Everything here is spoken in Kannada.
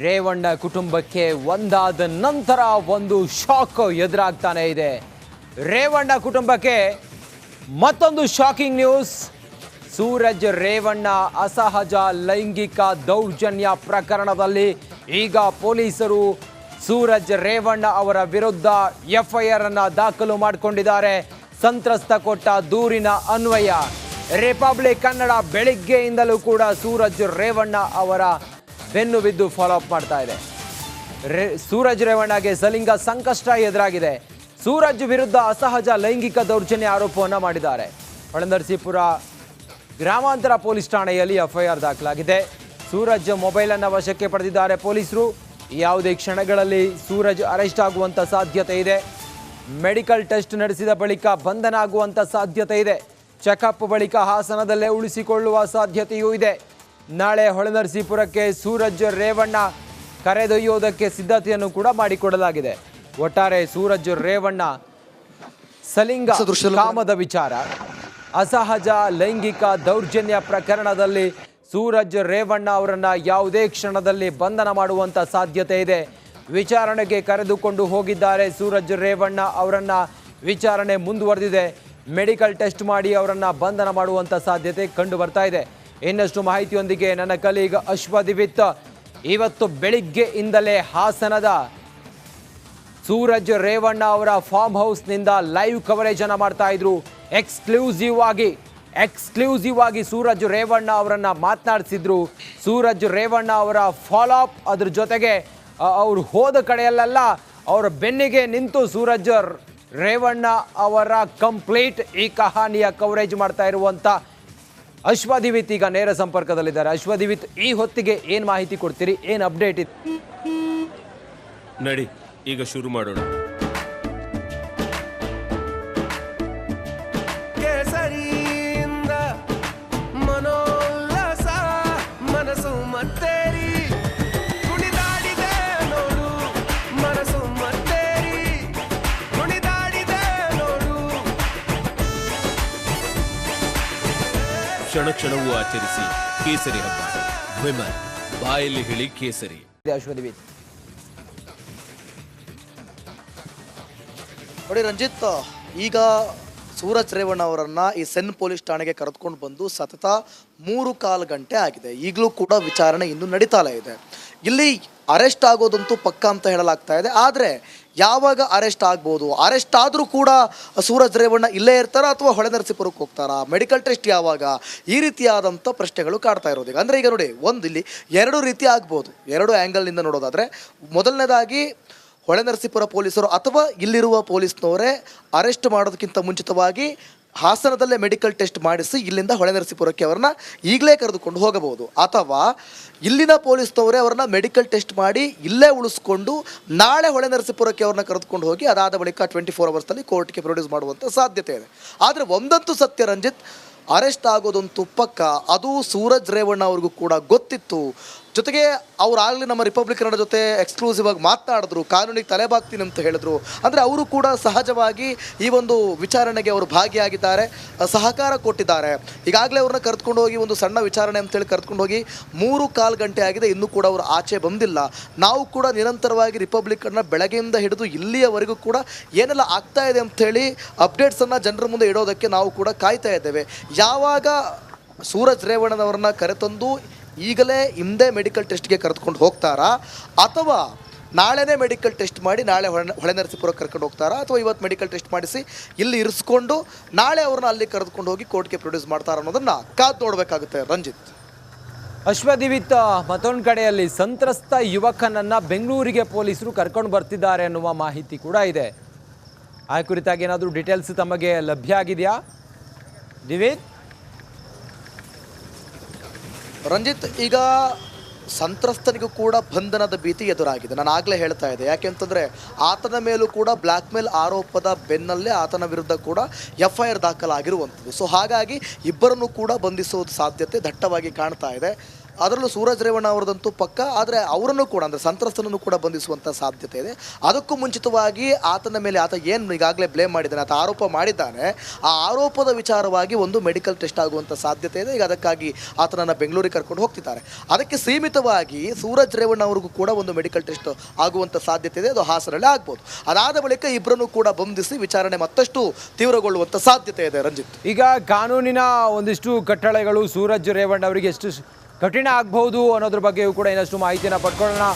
ರೇವಣ್ಣ ಕುಟುಂಬಕ್ಕೆ ಒಂದಾದ ನಂತರ ಒಂದು ಶಾಕ್ ಎದುರಾಗ್ತಾನೆ ಇದೆ. ರೇವಣ್ಣ ಕುಟುಂಬಕ್ಕೆ ಮತ್ತೊಂದು ಶಾಕಿಂಗ್ ನ್ಯೂಸ್. ಸೂರಜ್ ರೇವಣ್ಣ ಅಸಹಜ ಲೈಂಗಿಕ ದೌರ್ಜನ್ಯ ಪ್ರಕರಣದಲ್ಲಿ ಈಗ ಪೊಲೀಸರು ಸೂರಜ್ ರೇವಣ್ಣ ಅವರ ವಿರುದ್ಧ ಎಫ್ಐಆರ್ ಅನ್ನು ದಾಖಲು ಮಾಡಿಕೊಂಡಿದ್ದಾರೆ. ಸಂತ್ರಸ್ತ ಕೊಟ್ಟ ದೂರಿನ ಅನ್ವಯ ರಿಪಬ್ಲಿಕ್ ಕನ್ನಡ ಬೆಳಿಗ್ಗೆಯಿಂದಲೂ ಕೂಡ ಸೂರಜ್ ರೇವಣ್ಣ ಅವರ ಬೆನ್ನು ಬಿದ್ದು ಫಾಲೋ ಅಪ್ ಮಾಡ್ತಾ ಇದೆ. ಸೂರಜ್ ರೇವಣ್ಣಗೆ ಸಲಿಂಗ ಸಂಕಷ್ಟ ಎದುರಾಗಿದೆ. ಸೂರಜ್ ವಿರುದ್ಧ ಅಸಹಜ ಲೈಂಗಿಕ ದೌರ್ಜನ್ಯ ಆರೋಪವನ್ನು ಮಾಡಿದ್ದಾರೆ. ಹೊಳೆನರಸೀಪುರ ಗ್ರಾಮಾಂತರ ಪೊಲೀಸ್ ಠಾಣೆಯಲ್ಲಿ ಎಫ್ಐಆರ್ ದಾಖಲಾಗಿದೆ. ಸೂರಜ್ ಮೊಬೈಲ್ ಅನ್ನು ವಶಕ್ಕೆ ಪಡೆದಿದ್ದಾರೆ ಪೊಲೀಸರು. ಯಾವುದೇ ಕ್ಷಣಗಳಲ್ಲಿ ಸೂರಜ್ ಅರೆಸ್ಟ್ ಆಗುವಂತ ಸಾಧ್ಯತೆ ಇದೆ. ಮೆಡಿಕಲ್ ಟೆಸ್ಟ್ ನಡೆಸಿದ ಬಳಿಕ ಬಂಧನ ಆಗುವಂತ ಸಾಧ್ಯತೆ ಇದೆ. ಚೆಕಪ್ ಬಳಿಕ ಹಾಸನದಲ್ಲೇ ಉಳಿಸಿಕೊಳ್ಳುವ ಸಾಧ್ಯತೆಯೂ ಇದೆ. ನಾಳೆ ಹೊಳೆನರಸೀಪುರಕ್ಕೆ ಸೂರಜ್ ರೇವಣ್ಣ ಕರೆದೊಯ್ಯೋದಕ್ಕೆ ಸಿದ್ಧತೆಯನ್ನು ಕೂಡ ಮಾಡಿಕೊಡಲಾಗಿದೆ. ಒಟ್ಟಾರೆ ಸೂರಜ್ ರೇವಣ್ಣ ಸಲಿಂಗ ಕಾಮದ ವಿಚಾರ, ಅಸಹಜ ಲೈಂಗಿಕ ದೌರ್ಜನ್ಯ ಪ್ರಕರಣದಲ್ಲಿ ಸೂರಜ್ ರೇವಣ್ಣ ಅವರನ್ನ ಯಾವುದೇ ಕ್ಷಣದಲ್ಲಿ ಬಂಧನ ಮಾಡುವಂತ ಸಾಧ್ಯತೆ ಇದೆ. ವಿಚಾರಣೆಗೆ ಕರೆದುಕೊಂಡು ಹೋಗಿದ್ದಾರೆ ಸೂರಜ್ ರೇವಣ್ಣ ಅವರನ್ನ. ವಿಚಾರಣೆ ಮುಂದುವರೆದಿದೆ. ಮೆಡಿಕಲ್ ಟೆಸ್ಟ್ ಮಾಡಿ ಅವರನ್ನ ಬಂಧನ ಮಾಡುವಂತ ಸಾಧ್ಯತೆ ಕಂಡು ಬರ್ತಾ ಇದೆ. ಇನ್ನಷ್ಟು ಮಾಹಿತಿಯೊಂದಿಗೆ ನನ್ನ ಕಲೀಗ್ ಅಶ್ವದಿವಿತ್ ಇವತ್ತು ಬೆಳಿಗ್ಗೆಯಿಂದಲೇ ಹಾಸನದ ಸೂರಜ್ ರೇವಣ್ಣ ಅವರ ಫಾರ್ಮ್ ಹೌಸ್ನಿಂದ ಲೈವ್ ಕವರೇಜ್ ಅನ್ನು ಮಾಡ್ತಾ ಇದ್ರು. ಎಕ್ಸ್ಕ್ಲೂಸಿವ್ ಆಗಿ ಸೂರಜ್ ರೇವಣ್ಣ ಅವರನ್ನ ಮಾತನಾಡಿಸಿದ್ರು. ಸೂರಜ್ ರೇವಣ್ಣ ಅವರ ಫಾಲೋ ಅಪ್, ಅದ್ರ ಜೊತೆಗೆ ಅವರು ಹೋದ ಕಡೆಯಲ್ಲೆಲ್ಲ ಅವರ ಬೆನ್ನಿಗೆ ನಿಂತು ಸೂರಜ್ ರೇವಣ್ಣ ಅವರ ಕಂಪ್ಲೀಟ್ ಈ ಕಹಾನಿಯ ಕವರೇಜ್ ಮಾಡ್ತಾ ಇರುವಂತ ಅಶ್ವದಿವಿತ್ ಈಗ ನೇರ ಸಂಪರ್ಕದಲ್ಲಿದ್ದಾರೆ. ಅಶ್ವದಿವಿತ್, ಈ ಹೊತ್ತಿಗೆ ಏನು ಮಾಹಿತಿ ಕೊಡ್ತೀರಿ? ಏನು ಅಪ್ಡೇಟ್ ಇದೆ? ನಡಿ ಈಗ ಶುರು ಮಾಡೋಣ. ಕೇಸರಿಯಿಂದ ಮನೋಲ್ಲಾಸ ಮನಸ್ಸು ಮತ್ತೇರಿ ಕುಣಿದಾಡಿದೆ ನೋಡು, ಮನಸ್ಸು ಮತ್ತೇರಿ ಕುಣಿದಾಡಿದೆ ನೋಡು. ಕ್ಷಣ ಕ್ಷಣವೂ ಆಚರಿಸಿ ಕೇಸರಿ ಹಬ್ಬ. ವಿಮಲ್ ಬಾಯಲ್ಲಿ ಹೇಳಿ ಕೇಸರಿ. ಅಶ್ವದಿವಿತ್ ನೋಡಿ ರಂಜಿತ್, ಈಗ ಸೂರಜ್ ರೇವಣ್ಣ ಅವರನ್ನ ಈ ಸೆನ್ ಪೊಲೀಸ್ ಠಾಣೆಗೆ ಕರೆದುಕೊಂಡು ಬಂದು ಸತತ 3.25 ಗಂಟೆ ಆಗಿದೆ. ಈಗಲೂ ಕೂಡ ವಿಚಾರಣೆ ಇನ್ನೂ ನಡೀತಾಲೇ ಇದೆ. ಇಲ್ಲಿ ಅರೆಸ್ಟ್ ಆಗೋದಂತೂ ಪಕ್ಕ ಅಂತ ಹೇಳಲಾಗ್ತಾ ಇದೆ. ಆದರೆ ಯಾವಾಗ ಅರೆಸ್ಟ್ ಆಗ್ಬೋದು, ಅರೆಸ್ಟ್ ಆದರೂ ಕೂಡ ಸೂರಜ್ ರೇವಣ್ಣ ಇಲ್ಲೇ ಇರ್ತಾರಾ ಅಥವಾ ಹೊಳೆನರಸೀಪುರಕ್ಕೆ ಹೋಗ್ತಾರಾ, ಮೆಡಿಕಲ್ ಟೆಸ್ಟ್ ಯಾವಾಗ, ಈ ರೀತಿಯಾದಂಥ ಪ್ರಶ್ನೆಗಳು ಕಾಡ್ತಾ ಇರೋದು. ಅಂದರೆ ಈಗ ನೋಡಿ, ಒಂದು ಇಲ್ಲಿ 2 ರೀತಿ ಆಗ್ಬೋದು. 2 ಆ್ಯಂಗಲ್ನಿಂದ ನೋಡೋದಾದರೆ, ಮೊದಲನೇದಾಗಿ ಹೊಳೆನರಸೀಪುರ ಪೊಲೀಸರು ಅಥವಾ ಇಲ್ಲಿರುವ ಪೊಲೀಸ್ನವರೇ ಅರೆಸ್ಟ್ ಮಾಡೋದಕ್ಕಿಂತ ಮುಂಚಿತವಾಗಿ ಹಾಸನದಲ್ಲೇ ಮೆಡಿಕಲ್ ಟೆಸ್ಟ್ ಮಾಡಿಸಿ ಇಲ್ಲಿಂದ ಹೊಳೆನರಸೀಪುರಕ್ಕೆ ಅವ್ರನ್ನ ಈಗಲೇ ಕರೆದುಕೊಂಡು ಹೋಗಬಹುದು. ಅಥವಾ ಇಲ್ಲಿನ ಪೊಲೀಸ್ನವರೇ ಅವ್ರನ್ನ ಮೆಡಿಕಲ್ ಟೆಸ್ಟ್ ಮಾಡಿ ಇಲ್ಲೇ ಉಳಿಸ್ಕೊಂಡು ನಾಳೆ ಹೊಳೆನರಸೀಪುರಕ್ಕೆ ಅವ್ರನ್ನ ಕರೆದುಕೊಂಡು ಹೋಗಿ ಅದಾದ ಬಳಿಕ 24 ಅವರ್ಸ್ನಲ್ಲಿ ಕೋರ್ಟ್ಗೆ ಪ್ರೊಡ್ಯೂಸ್ ಮಾಡುವಂಥ ಸಾಧ್ಯತೆ ಇದೆ. ಆದರೆ ಒಂದಂತೂ ಸತ್ಯ ರಂಜಿತ್, ಅರೆಸ್ಟ್ ಆಗೋದಂತೂ ಪಕ್ಕ. ಅದು ಸೂರಜ್ ರೇವಣ್ಣ ಅವ್ರಿಗೂ ಕೂಡ ಗೊತ್ತಿತ್ತು. ಜೊತೆಗೆ ಅವರಾಗಲೇ ನಮ್ಮ ರಿಪಬ್ಲಿಕ್ ಕನ್ನಡ ಜೊತೆ ಎಕ್ಸ್ಕ್ಲೂಸಿವ್ ಆಗಿ ಮಾತನಾಡಿದ್ರು, ಕಾನೂನಿಗೆ ತಲೆಬಾಗ್ತೀನಿ ಅಂತ ಹೇಳಿದ್ರು. ಅಂದರೆ ಅವರು ಕೂಡ ಸಹಜವಾಗಿ ಈ ಒಂದು ವಿಚಾರಣೆಗೆ ಅವರು ಭಾಗಿಯಾಗಿದ್ದಾರೆ, ಸಹಕಾರ ಕೊಟ್ಟಿದ್ದಾರೆ. ಈಗಾಗಲೇ ಅವ್ರನ್ನ ಕರೆದುಕೊಂಡು ಹೋಗಿ ಒಂದು ಸಣ್ಣ ವಿಚಾರಣೆ ಅಂತೇಳಿ ಕರೆದುಕೊಂಡು ಹೋಗಿ 3.25 ಗಂಟೆ ಆಗಿದೆ, ಇನ್ನೂ ಕೂಡ ಅವರು ಆಚೆ ಬಂದಿಲ್ಲ. ನಾವು ಕೂಡ ನಿರಂತರವಾಗಿ ರಿಪಬ್ಲಿಕ್ ಕನ್ನಡ ಬೆಳಗ್ಗೆಯಿಂದ ಹಿಡಿದು ಇಲ್ಲಿಯವರೆಗೂ ಕೂಡ ಏನೆಲ್ಲ ಆಗ್ತಾ ಇದೆ ಅಂಥೇಳಿ ಅಪ್ಡೇಟ್ಸನ್ನು ಜನರ ಮುಂದೆ ಇಡೋದಕ್ಕೆ ನಾವು ಕೂಡ ಕಾಯ್ತಾ ಇದ್ದೇವೆ. ಯಾವಾಗ ಸೂರಜ್ ರೇವಣ್ಣನವ್ರನ್ನ ಕರೆತಂದು ಈಗಲೇ ಹಿಂದೆ ಮೆಡಿಕಲ್ ಟೆಸ್ಟ್ಗೆ ಕರೆದುಕೊಂಡು ಹೋಗ್ತಾರಾ, ಅಥವಾ ನಾಳೆನೇ ಮೆಡಿಕಲ್ ಟೆಸ್ಟ್ ಮಾಡಿ ನಾಳೆ ಹೊಳೆನರಸೀಪುರಕ್ಕೆ ಕರ್ಕೊಂಡು ಹೋಗ್ತಾರಾ, ಅಥವಾ ಇವತ್ತು ಮೆಡಿಕಲ್ ಟೆಸ್ಟ್ ಮಾಡಿಸಿ ಇಲ್ಲಿ ಇರಿಸ್ಕೊಂಡು ನಾಳೆ ಅವ್ರನ್ನ ಅಲ್ಲಿ ಕರೆದುಕೊಂಡು ಹೋಗಿ ಕೋರ್ಟ್ಗೆ ಪ್ರೊಡ್ಯೂಸ್ ಮಾಡ್ತಾರ ಅನ್ನೋದನ್ನ ಕಾದು ನೋಡಬೇಕಾಗುತ್ತೆ ರಂಜಿತ್. ಅಶ್ವದಿವಿತ್, ಮತ್ತೊಂದು ಕಡೆಯಲ್ಲಿ ಸಂತ್ರಸ್ತ ಯುವಕನನ್ನ ಬೆಂಗಳೂರಿಗೆ ಪೊಲೀಸರು ಕರ್ಕೊಂಡು ಬರ್ತಿದ್ದಾರೆ ಅನ್ನುವ ಮಾಹಿತಿ ಕೂಡ ಇದೆ. ಆ ಕುರಿತಾಗಿ ಏನಾದರೂ ಡೀಟೇಲ್ಸ್ ತಮಗೆ ಲಭ್ಯ ಆಗಿದೆಯಾ ದಿವಿತ್? ರಂಜಿತ್, ಈಗ ಸಂತ್ರಸ್ತನಿಗೂ ಕೂಡ ಬಂಧನದ ಭೀತಿ ಎದುರಾಗಿದೆ. ನಾನು ಆಗಲೇ ಹೇಳ್ತಾ ಇದ್ದೆ, ಯಾಕೆಂತಂದರೆ ಆತನ ಮೇಲೂ ಕೂಡ ಬ್ಲ್ಯಾಕ್ ಮೇಲ್ ಆರೋಪದ ಬೆನ್ನಲ್ಲೇ ಆತನ ವಿರುದ್ಧ ಕೂಡ FIR ದಾಖಲಾಗಿರುವಂಥದ್ದು. ಸೊ ಹಾಗಾಗಿ ಇಬ್ಬರನ್ನು ಕೂಡ ಬಂಧಿಸೋದು ಸಾಧ್ಯತೆ ದಟ್ಟವಾಗಿ ಕಾಣ್ತಾ ಇದೆ. ಅದರಲ್ಲೂ ಸೂರಜ್ ರೇವಣ್ಣ ಅವರದಂತೂ ಪಕ್ಕ. ಆದರೆ ಅವರನ್ನು ಕೂಡ ಅಂದರೆ ಸಂತ್ರಸ್ತನನ್ನು ಕೂಡ ಬಂಧಿಸುವಂಥ ಸಾಧ್ಯತೆ ಇದೆ. ಅದಕ್ಕೂ ಮುಂಚಿತವಾಗಿ ಆತನ ಮೇಲೆ ಆತ ಏನು ಈಗಾಗಲೇ ಬ್ಲೇಮ್ ಮಾಡಿದ್ದಾನೆ, ಆತ ಆರೋಪ ಮಾಡಿದ್ದಾನೆ, ಆ ಆರೋಪದ ವಿಚಾರವಾಗಿ ಒಂದು ಮೆಡಿಕಲ್ ಟೆಸ್ಟ್ ಆಗುವಂಥ ಸಾಧ್ಯತೆ ಇದೆ. ಈಗ ಅದಕ್ಕಾಗಿ ಆತನನ್ನು ಬೆಂಗಳೂರಿಗೆ ಕರ್ಕೊಂಡು ಹೋಗ್ತಿದ್ದಾರೆ. ಅದಕ್ಕೆ ಸೀಮಿತವಾಗಿ ಸೂರಜ್ ರೇವಣ್ಣ ಅವ್ರಿಗೂ ಕೂಡ ಒಂದು ಮೆಡಿಕಲ್ ಟೆಸ್ಟ್ ಆಗುವಂಥ ಸಾಧ್ಯತೆ ಇದೆ. ಅದು ಹಾಸನಲ್ಲೇ ಆಗ್ಬೋದು. ಅದಾದ ಬಳಿಕ ಇಬ್ಬರನ್ನು ಕೂಡ ಬಂಧಿಸಿ ವಿಚಾರಣೆ ಮತ್ತಷ್ಟು ತೀವ್ರಗೊಳ್ಳುವಂಥ ಸಾಧ್ಯತೆ ಇದೆ. ರಂಜಿತ್, ಈಗ ಕಾನೂನಿನ ಒಂದಿಷ್ಟು ಕಟ್ಟಳೆಗಳು ಸೂರಜ್ ರೇವಣ್ಣ ಅವರಿಗೆ ಎಷ್ಟು ಕಠಿಣ ಆಗಬಹುದು ಅನ್ನೋದ್ರ ಬಗ್ಗೆಯೂ ಕೂಡ ಇನ್ನಷ್ಟು ಮಾಹಿತಿಯನ್ನು ಪಡ್ಕೊಳ್ಳೋಣ.